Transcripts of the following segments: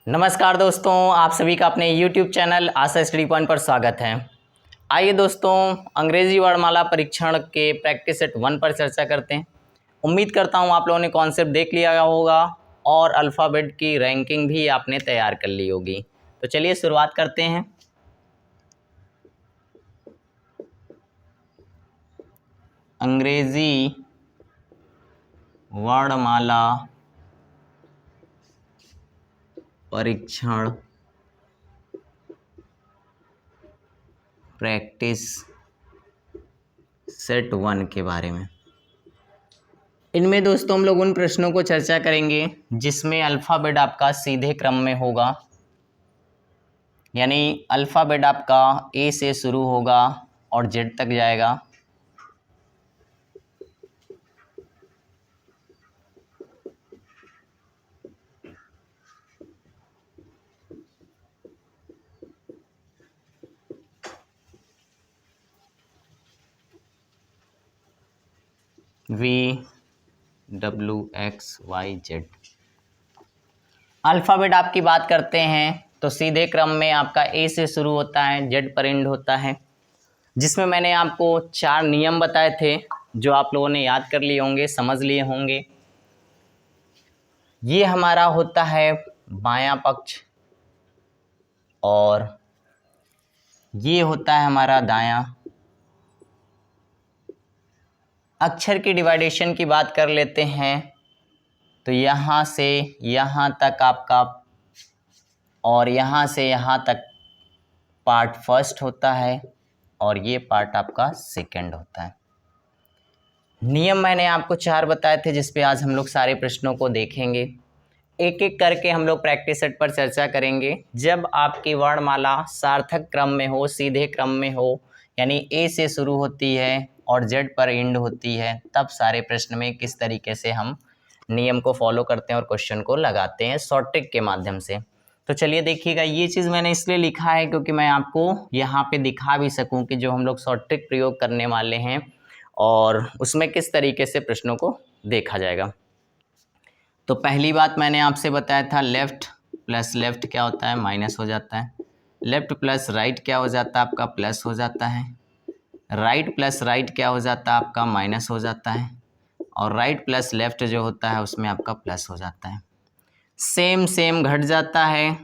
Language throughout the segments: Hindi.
नमस्कार दोस्तों, आप सभी का अपने YouTube चैनल आशा स्टडी पॉइंट पर स्वागत है। आइए दोस्तों, अंग्रेजी वर्णमाला परीक्षण के प्रैक्टिस सेट 1 पर चर्चा करते हैं। उम्मीद करता हूं आप लोगों ने कॉन्सेप्ट देख लिया होगा और अल्फ़ाबेट की रैंकिंग भी आपने तैयार कर ली होगी। तो चलिए शुरुआत करते हैं। अंग्रेजी वर्णमाला परीक्षण प्रैक्टिस सेट 1 के बारे में। इनमें दोस्तों हम लोग उन प्रश्नों को चर्चा करेंगे जिसमें अल्फ़ाबेट आपका सीधे क्रम में होगा, यानी अल्फ़ाबेट आपका ए से शुरू होगा और जेड तक जाएगा। VWXYZ अल्फ़ाबेट आपकी बात करते हैं तो सीधे क्रम में आपका ए से शुरू होता है, जेड पर एंड होता है, जिसमें मैंने आपको 4 नियम बताए थे जो आप लोगों ने याद कर लिए होंगे, समझ लिए होंगे। ये हमारा होता है बायां पक्ष और ये होता है हमारा दायां। अक्षर की डिवाइडेशन की बात कर लेते हैं तो यहाँ से यहाँ तक आपका और यहाँ से यहाँ तक पार्ट फर्स्ट होता है और ये पार्ट आपका सेकंड होता है। नियम मैंने आपको 4 बताए थे जिस पे आज हम लोग सारे प्रश्नों को देखेंगे। एक एक करके हम लोग प्रैक्टिस सेट पर चर्चा करेंगे। जब आपकी वर्णमाला सार्थक क्रम में हो, सीधे क्रम में हो, यानी ए से शुरू होती है और जेड पर एंड होती है, तब सारे प्रश्न में किस तरीके से हम नियम को फॉलो करते हैं और क्वेश्चन को लगाते हैं शॉर्ट ट्रिक के माध्यम से। तो चलिए देखिएगा, ये चीज़ मैंने इसलिए लिखा है क्योंकि मैं आपको यहाँ पे दिखा भी सकूँ कि जो हम लोग शॉर्ट ट्रिक प्रयोग करने वाले हैं और उसमें किस तरीके से प्रश्नों को देखा जाएगा। तो पहली बात मैंने आपसे बताया था, लेफ़्ट प्लस लेफ़्ट क्या होता है, माइनस हो जाता है। लेफ़्ट प्लस राइट क्या हो जाता है, आपका प्लस हो जाता है। राइट प्लस राइट क्या हो जाता है, आपका माइनस हो जाता है। और राइट प्लस लेफ़्ट जो होता है उसमें आपका प्लस हो जाता है। सेम सेम घट जाता है,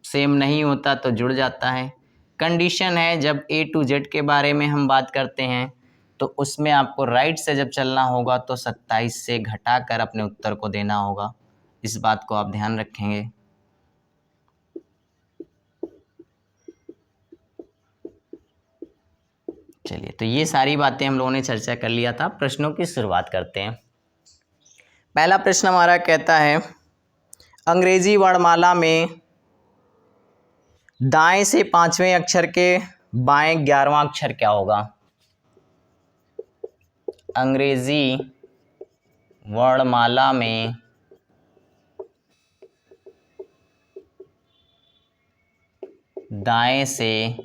सेम नहीं होता तो जुड़ जाता है। कंडीशन है जब ए टू जेड के बारे में हम बात करते हैं तो उसमें आपको राइट से जब चलना होगा तो 27 से घटाकर अपने उत्तर को देना होगा। इस बात को आप ध्यान रखेंगे। चलिए, तो ये सारी बातें हम लोगों ने चर्चा कर लिया था। प्रश्नों की शुरुआत करते हैं। पहला प्रश्न हमारा कहता है, अंग्रेजी वर्णमाला में दाएं से 5वें अक्षर के बाएं 11वां अक्षर क्या होगा। अंग्रेजी वर्णमाला में दाएं से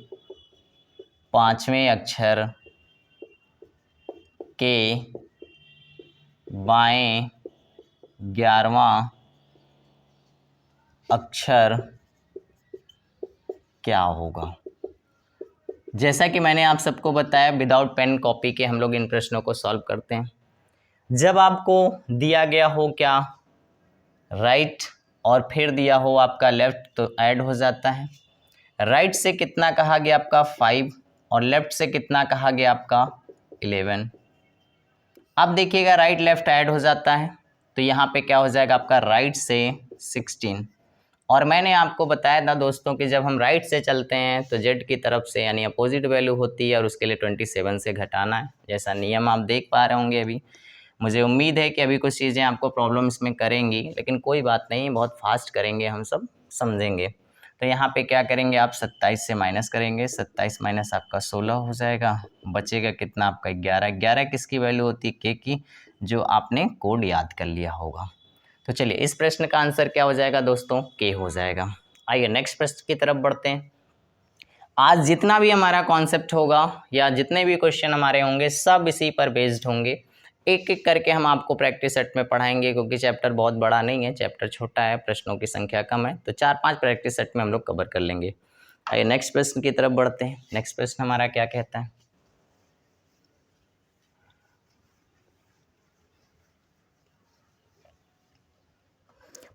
5वें अक्षर के बाएं 11वां अक्षर क्या होगा। जैसा कि मैंने आप सबको बताया, विदाउट पेन कॉपी के हम लोग इन प्रश्नों को सॉल्व करते हैं। जब आपको दिया गया हो क्या राइट और फिर दिया हो आपका लेफ्ट तो ऐड हो जाता है। राइट से कितना कहा गया आपका 5 और लेफ्ट से कितना कहा गया आपका 11। अब देखिएगा राइट लेफ्ट ऐड हो जाता है तो यहाँ पे क्या हो जाएगा आपका राइट से 16। और मैंने आपको बताया था दोस्तों कि जब हम राइट से चलते हैं तो जेड की तरफ से यानी अपोजिट वैल्यू होती है और उसके लिए 27 से घटाना है। जैसा नियम आप देख पा रहे होंगे अभी। मुझे उम्मीद है कि अभी कुछ चीज़ें आपको प्रॉब्लम इसमें करेंगी, लेकिन कोई बात नहीं, बहुत फास्ट करेंगे, हम सब समझेंगे। तो यहाँ पे क्या करेंगे आप 27 से माइनस करेंगे, 27 माइनस आपका 16 हो जाएगा। बचेगा कितना आपका 11। 11 किसकी वैल्यू होती है, के की, जो आपने कोड याद कर लिया होगा। तो चलिए इस प्रश्न का आंसर क्या हो जाएगा दोस्तों, के हो जाएगा। आइए नेक्स्ट प्रश्न की तरफ बढ़ते हैं। आज जितना भी हमारा कॉन्सेप्ट होगा या जितने भी क्वेश्चन हमारे होंगे सब इसी पर बेस्ड होंगे। एक एक करके हम आपको प्रैक्टिस सेट में पढ़ाएंगे, क्योंकि चैप्टर बहुत बड़ा नहीं है, चैप्टर छोटा है, प्रश्नों की संख्या कम है, तो 4-5 प्रैक्टिस सेट में हम लोग कवर कर लेंगे। आइए नेक्स्ट प्रश्न की तरफ बढ़ते हैं। नेक्स्ट प्रश्न हमारा क्या कहता है?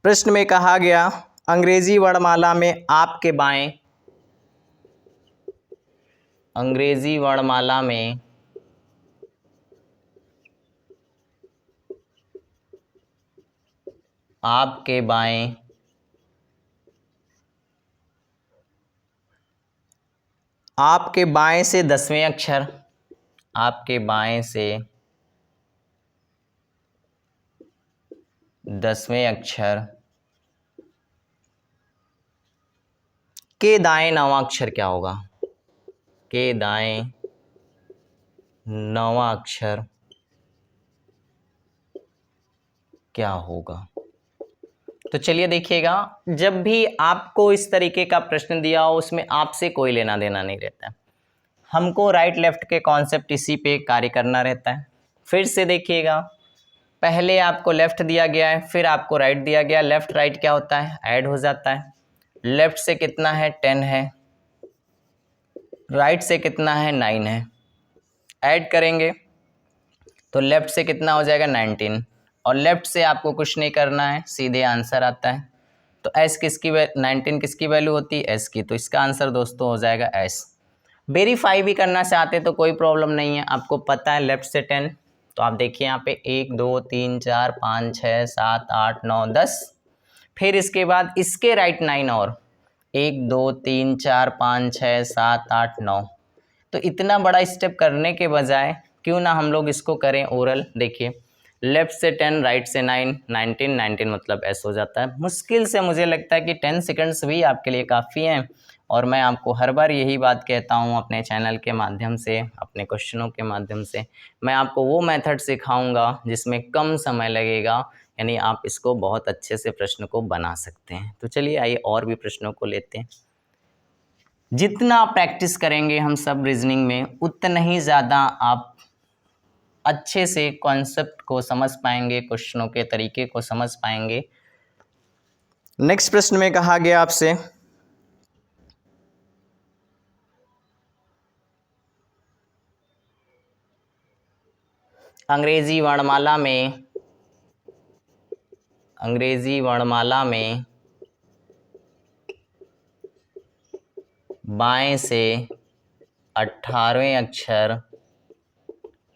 प्रश्न में कहा गया अंग्रेजी वर्णमाला में आपके बाएं, अंग्रेजी वर्णमाला में आपके बाएं आपके बाएं से 10वें अक्षर, आपके बाएं से 10वें अक्षर के दाएं 9वां अक्षर क्या होगा? के दाएं 9वां अक्षर क्या होगा? तो चलिए देखिएगा, जब भी आपको इस तरीके का प्रश्न दिया हो उसमें आपसे कोई लेना देना नहीं रहता है, हमको राइट लेफ्ट के कॉन्सेप्ट इसी पे कार्य करना रहता है। फिर से देखिएगा, पहले आपको लेफ्ट दिया गया है, फिर आपको राइट दिया गया। लेफ्ट राइट क्या होता है? ऐड हो जाता है। लेफ्ट से कितना है? 10 है। राइट से कितना है? 9 है। ऐड करेंगे तो लेफ्ट से कितना हो जाएगा? 19। और लेफ्ट से आपको कुछ नहीं करना है, सीधे आंसर आता है। तो एस किसकी 19 किसकी वैल्यू होती है? एस की। तो इसका आंसर दोस्तों हो जाएगा एस। वेरीफाई भी करना चाहते तो कोई प्रॉब्लम नहीं है, आपको पता है लेफ्ट से 10, तो आप देखिए यहाँ पे 1 2 3 4 5 6 7 8 9 10। फिर इसके बाद इसके राइट 9 और 1 2 3 4 5 6 7 8 9। तो इतना बड़ा स्टेप करने के बजाय क्यों ना हम लोग इसको करें ओरल। देखिए लेफ्ट से 10, राइट से 9, 19, 19 मतलब एस हो जाता है। मुश्किल से मुझे लगता है कि 10 सेकंड्स भी आपके लिए काफ़ी हैं, और मैं आपको हर बार यही बात कहता हूँ अपने चैनल के माध्यम से, अपने क्वेश्चनों के माध्यम से, मैं आपको वो मेथड सिखाऊंगा जिसमें कम समय लगेगा, यानी आप इसको बहुत अच्छे से प्रश्न को बना सकते हैं। तो चलिए आइए और भी प्रश्नों को लेते हैं। जितना प्रैक्टिस करेंगे हम सब रीजनिंग में, उतना ही ज़्यादा आप अच्छे से कॉन्सेप्ट को समझ पाएंगे, क्वेश्चनों के तरीके को समझ पाएंगे। नेक्स्ट प्रश्न में कहा गया आपसे अंग्रेजी वर्णमाला में बाएं से 18वें अक्षर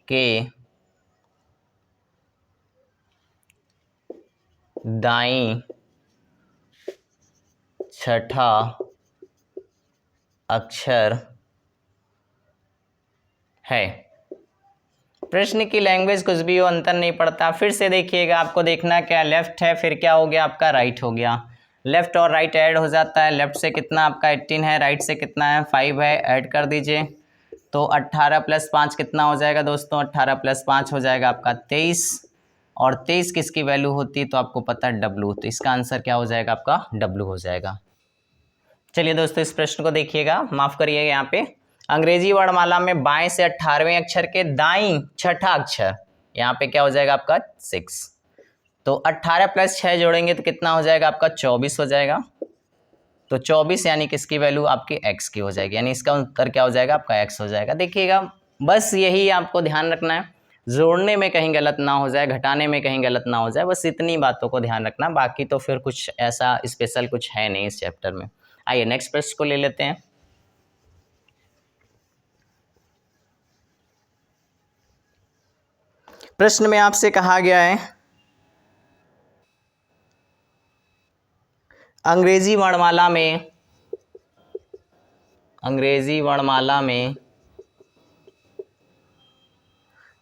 के दाईं छठा अक्षर है। प्रश्न की लैंग्वेज कुछ भी हो, अंतर नहीं पड़ता। फिर से देखिएगा, आपको देखना क्या, लेफ्ट है, फिर क्या हो गया आपका? राइट हो गया। लेफ्ट और राइट ऐड हो जाता है। लेफ्ट से कितना आपका 18 है, राइट से कितना है 5 है, ऐड कर दीजिए। तो 18 + 5 कितना हो जाएगा दोस्तों? 18 + 5 हो जाएगा आपका 23। और 23 किसकी वैल्यू होती है? तो आपको पता है W, तो इसका आंसर क्या हो जाएगा आपका? W हो जाएगा। चलिए दोस्तों इस प्रश्न को देखिएगा, माफ करिएगा, यहाँ पे अंग्रेजी वर्णमाला में बाएं से 18वें अक्षर के दाईं छठा अक्षर, यहाँ पे क्या हो जाएगा आपका? 6। तो 18 + 6 जोड़ेंगे तो कितना हो जाएगा आपका? 24 हो जाएगा। तो 24 यानी किसकी वैल्यू? आपकी x की हो जाएगी, यानी इसका उत्तर क्या हो जाएगा आपका? x हो जाएगा। देखिएगा बस यही आपको ध्यान रखना है, जोड़ने में कहीं गलत ना हो जाए, घटाने में कहीं गलत ना हो जाए, बस इतनी बातों को ध्यान रखना। बाकी तो फिर कुछ ऐसा स्पेशल कुछ है नहीं इस चैप्टर में। आइए नेक्स्ट प्रश्न को ले लेते हैं। प्रश्न में आपसे कहा गया है अंग्रेजी वर्णमाला में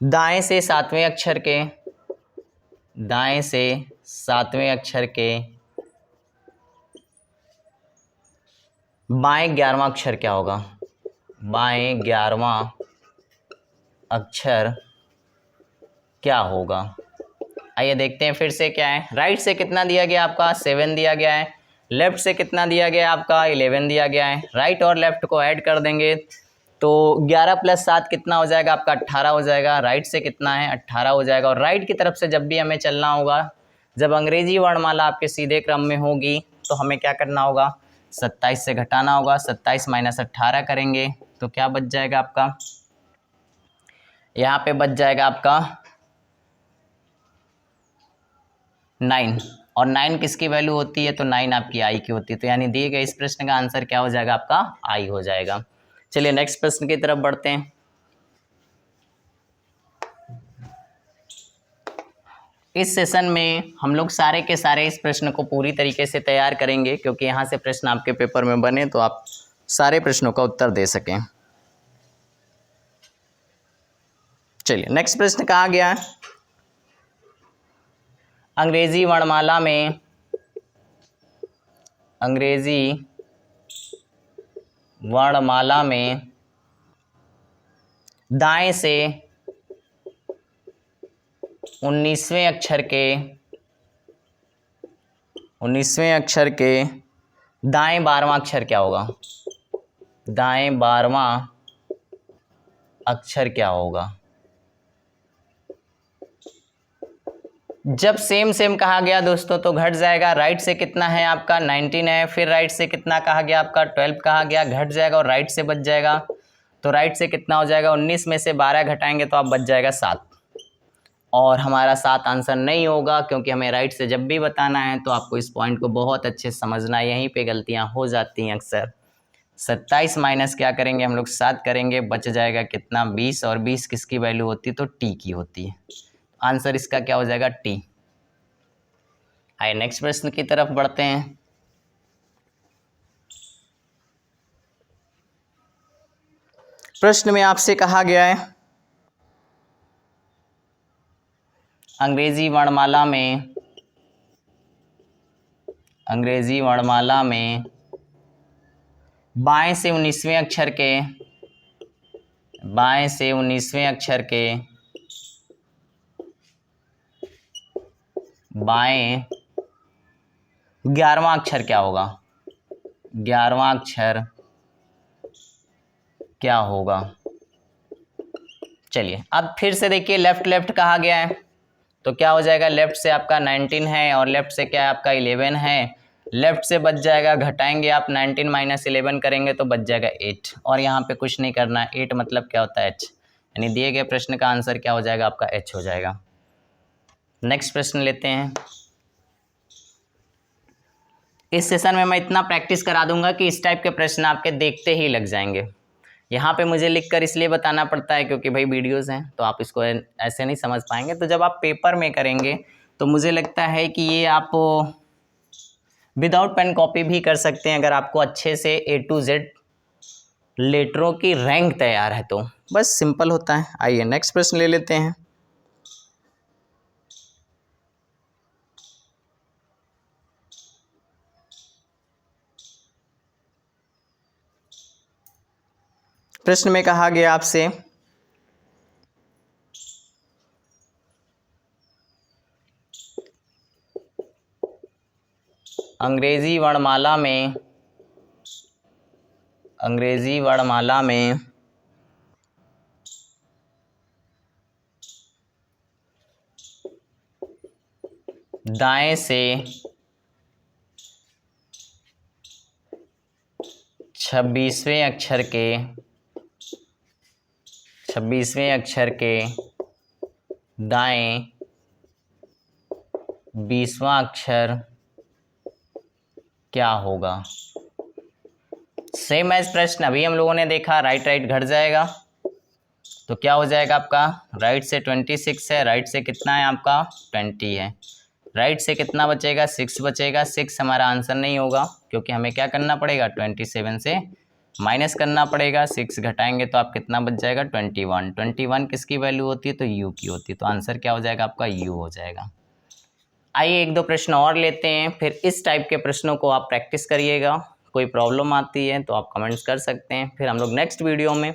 दाएं से 7वें अक्षर के बाएं 11वां अक्षर क्या होगा? बाएं 11वां अक्षर क्या होगा? आइए देखते हैं फिर से क्या है। राइट से कितना दिया गया आपका? 7 दिया गया है। लेफ्ट से कितना दिया गया आपका? 11 दिया गया है। राइट और लेफ्ट को ऐड कर देंगे तो 11 + 7 कितना हो जाएगा आपका 18 हो जाएगा। राइट से कितना है 18 हो जाएगा। और राइट की तरफ से जब भी हमें चलना होगा, जब अंग्रेजी वर्णमाला आपके सीधे क्रम में होगी तो हमें क्या करना होगा, 27 से घटाना होगा। 27 - 18 करेंगे तो क्या बच जाएगा आपका, यहाँ पे बच जाएगा आपका 9। और 9 किसकी वैल्यू होती है, तो 9 आपकी आई की होती है। तो यानी दिए गए इस प्रश्न का आंसर क्या हो जाएगा आपका, आई हो जाएगा। चलिए नेक्स्ट प्रश्न की तरफ बढ़ते हैं। इस सेशन में हम लोग सारे के सारे इस प्रश्न को पूरी तरीके से तैयार करेंगे, क्योंकि यहाँ से प्रश्न आपके पेपर में बने तो आप सारे प्रश्नों का उत्तर दे सकें। चलिए नेक्स्ट प्रश्न कहा गया है, अंग्रेजी वर्णमाला में दाएं से 19वें अक्षर के दाएं 12वां अक्षर क्या होगा, दाएं 12वां अक्षर क्या होगा। जब सेम कहा गया दोस्तों तो घट जाएगा। राइट से कितना है आपका 19 है, फिर राइट से कितना कहा गया आपका 12 कहा गया, घट जाएगा और राइट से बच जाएगा। तो राइट से कितना हो जाएगा, 19 में से 12 घटाएंगे तो आप बच जाएगा 7। और हमारा 7 आंसर नहीं होगा, क्योंकि हमें राइट से जब भी बताना है तो आपको इस पॉइंट को बहुत अच्छे से समझना है, यहीं पे गलतियां हो जाती हैं अक्सर। 27 माइनस क्या करेंगे हम लोग 7 करेंगे, बच जाएगा कितना 20। और 20 किसकी वैल्यू होती है, तो टी की होती है। आंसर इसका क्या हो जाएगा, टी। आइए नेक्स्ट प्रश्न की तरफ बढ़ते हैं। प्रश्न में आपसे कहा गया है, अंग्रेजी वर्णमाला में बाएं से 19वें अक्षर के बाएं 11वां अक्षर क्या होगा, 11वां अक्षर क्या होगा। चलिए अब फिर से देखिए, लेफ्ट कहा गया है तो क्या हो जाएगा, लेफ्ट से आपका 19 है और लेफ्ट से क्या है आपका 11 है। लेफ्ट से बच जाएगा, घटाएंगे आप 19 - 11 करेंगे तो बच जाएगा 8। और यहाँ पे कुछ नहीं करना है, 8 मतलब क्या होता है, h। यानी दिए गए प्रश्न का आंसर क्या हो जाएगा आपका, h हो जाएगा। नेक्स्ट प्रश्न लेते हैं। इस सेशन में मैं इतना प्रैक्टिस करा दूंगा कि इस टाइप के प्रश्न आपके देखते ही लग जाएंगे। यहाँ पे मुझे लिखकर इसलिए बताना पड़ता है क्योंकि भाई वीडियोस हैं तो आप इसको ऐसे नहीं समझ पाएंगे। तो जब आप पेपर में करेंगे तो मुझे लगता है कि ये आप विदाउट पेन कॉपी भी कर सकते हैं, अगर आपको अच्छे से A to Z लेटरों की रैंक तैयार है तो। बस सिंपल होता है। आइए नेक्स्ट प्रश्न ले लेते हैं। प्रश्न में कहा गया आपसे, अंग्रेजी वर्णमाला में दाएं से 26वें अक्षर के दाएं 20वां अक्षर क्या होगा। सेम एज प्रश्न अभी हम लोगों ने देखा, राइट घट जाएगा तो क्या हो जाएगा आपका, राइट से 26 है, राइट से कितना है आपका 20 है, राइट से कितना बचेगा 6 बचेगा। 6 हमारा आंसर नहीं होगा क्योंकि हमें क्या करना पड़ेगा 27 से माइनस करना पड़ेगा। 6 घटाएंगे तो आप कितना बच जाएगा 21। 21 किसकी वैल्यू होती है, तो u की होती है। तो आंसर क्या हो जाएगा आपका, u हो जाएगा। आइए 1-2 प्रश्न और लेते हैं, फिर इस टाइप के प्रश्नों को आप प्रैक्टिस करिएगा। कोई प्रॉब्लम आती है तो आप कमेंट्स कर सकते हैं। फिर हम लोग नेक्स्ट वीडियो में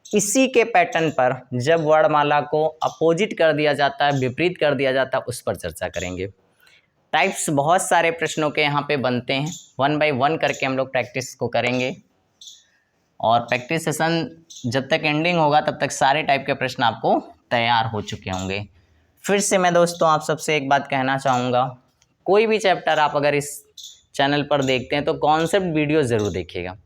इसी के पैटर्न पर जब वर्णमाला को अपोजिट कर दिया जाता है, विपरीत कर दिया जाता है, उस पर चर्चा करेंगे। टाइप्स बहुत सारे प्रश्नों के यहाँ पे बनते हैं, 1 by 1 करके हम लोग प्रैक्टिस को करेंगे। और प्रैक्टिस सेशन जब तक एंडिंग होगा तब तक सारे टाइप के प्रश्न आपको तैयार हो चुके होंगे। फिर से मैं दोस्तों आप सबसे एक बात कहना चाहूँगा, कोई भी चैप्टर आप अगर इस चैनल पर देखते हैं तो कॉन्सेप्ट वीडियो ज़रूर देखिएगा।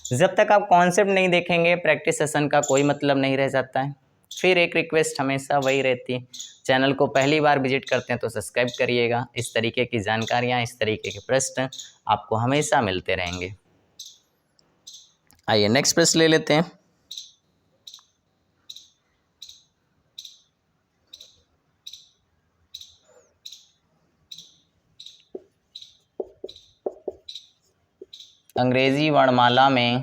जब तक आप कॉन्सेप्ट नहीं देखेंगे प्रैक्टिस सेशन का कोई मतलब नहीं रह जाता है। फिर एक रिक्वेस्ट हमेशा वही रहती है, चैनल को पहली बार विजिट करते हैं तो सब्सक्राइब करिएगा। इस तरीके की जानकारियाँ, इस तरीके के प्रश्न आपको हमेशा मिलते रहेंगे। आइए नेक्स्ट प्रश्न ले लेते हैं। अंग्रेजी वर्णमाला में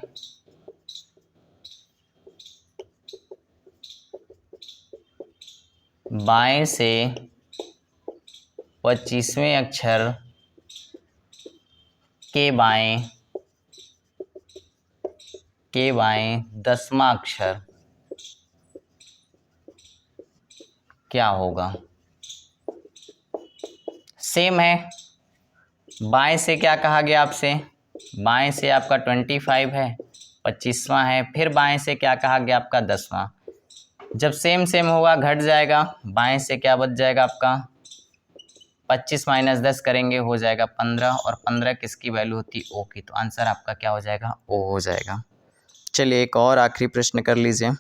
बाएं से 25वें अक्षर के बाएं 10वां अक्षर क्या होगा? सेम है। बाएं से क्या कहा गया आपसे? बाएं से आपका 25 है, 25वां है। फिर बाएं से क्या कहा गया आपका? 10वां। जब सेम सेम होगा घट जाएगा, बाएं से क्या बच जाएगा आपका? 25 माइनस 10 करेंगे हो जाएगा 15, और 15 किसकी वैल्यू होती? ओ की। तो आंसर आपका क्या हो जाएगा? ओ हो जाएगा। चलिए एक और आखिरी प्रश्न कर लीजिए।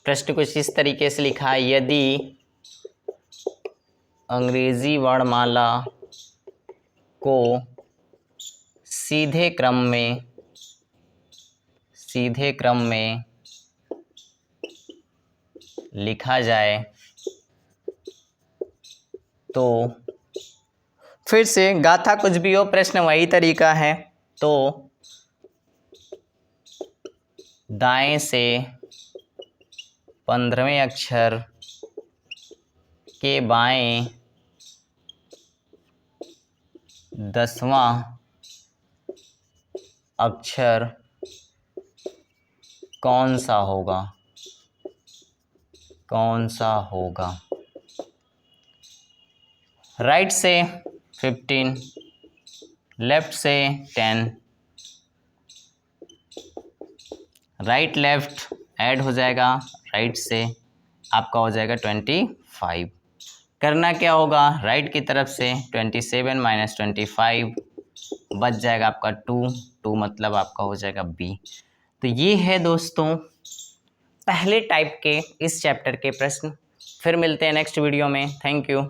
प्रश्न कुछ इस तरीके से लिखा है, यदि अंग्रेजी वर्णमाला को सीधे क्रम में लिखा जाए तो, फिर से गाथा कुछ भी हो, प्रश्न वही तरीका है। तो दाएं से 15वें अक्षर के बाएं 10वां अक्षर कौन सा होगा? राइट से 15, लेफ्ट से 10, राइट लेफ्ट ऐड हो जाएगा, राइट से आपका हो जाएगा 25। करना क्या होगा? राइट की तरफ से 27 माइनस 25 बच जाएगा आपका 2 मतलब आपका हो जाएगा बी। तो ये है दोस्तों पहले टाइप के इस चैप्टर के प्रश्न। फिर मिलते हैं नेक्स्ट वीडियो में। Thank you.